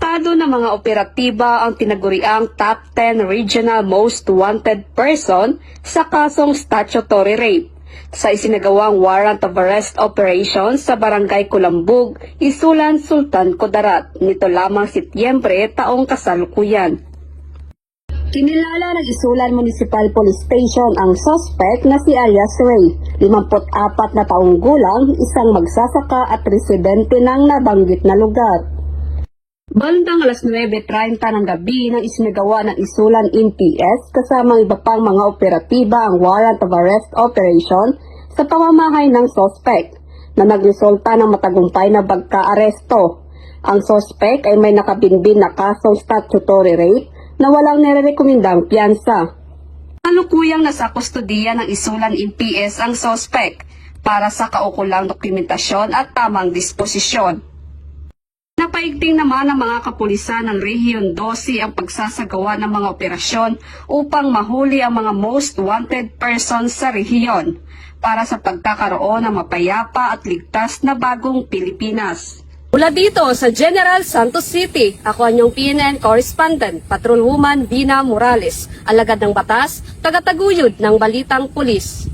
Akusado ng mga operatiba ang tinaguriang Top 10 Regional Most Wanted Person sa kasong statutory rape sa isinagawang warrant of arrest operation sa Barangay Kulambug, Isulan, Sultan Kudarat nito lamang Setyembre taong kasalukuyan. Kinilala ng Isulan Municipal Police Station ang suspect na si Alias Ray, 54 na taong gulang, isang magsasaka at residente ng nabanggit na lugar. Bandang alas 9:30 ng gabi nang isinagawa ng Isulan NPS kasama iba pang mga operatiba ang warrant of arrest operation sa pamamahay ng suspect na nagresulta ng matagumpay na pagka-aresto. Ang suspect ay may nakabinbin na kasong statutory rape na walang nirerekomendang piyansa. Kalukuyang nasa kustodiya ng Isulan NPS ang suspect para sa kaukulang dokumentasyon at tamang disposisyon. Napaigting naman ng mga kapulisan ng Rehiyon 12 ang pagsasagawa ng mga operasyon upang mahuli ang mga most wanted persons sa rehiyon para sa pagkakaroon ng mapayapa at ligtas na bagong Pilipinas. Mula dito sa General Santos City, ako ang inyong PNN correspondent, Patrolwoman Dina Morales, alagad ng batas, tagataguyod ng Balitang Pulis.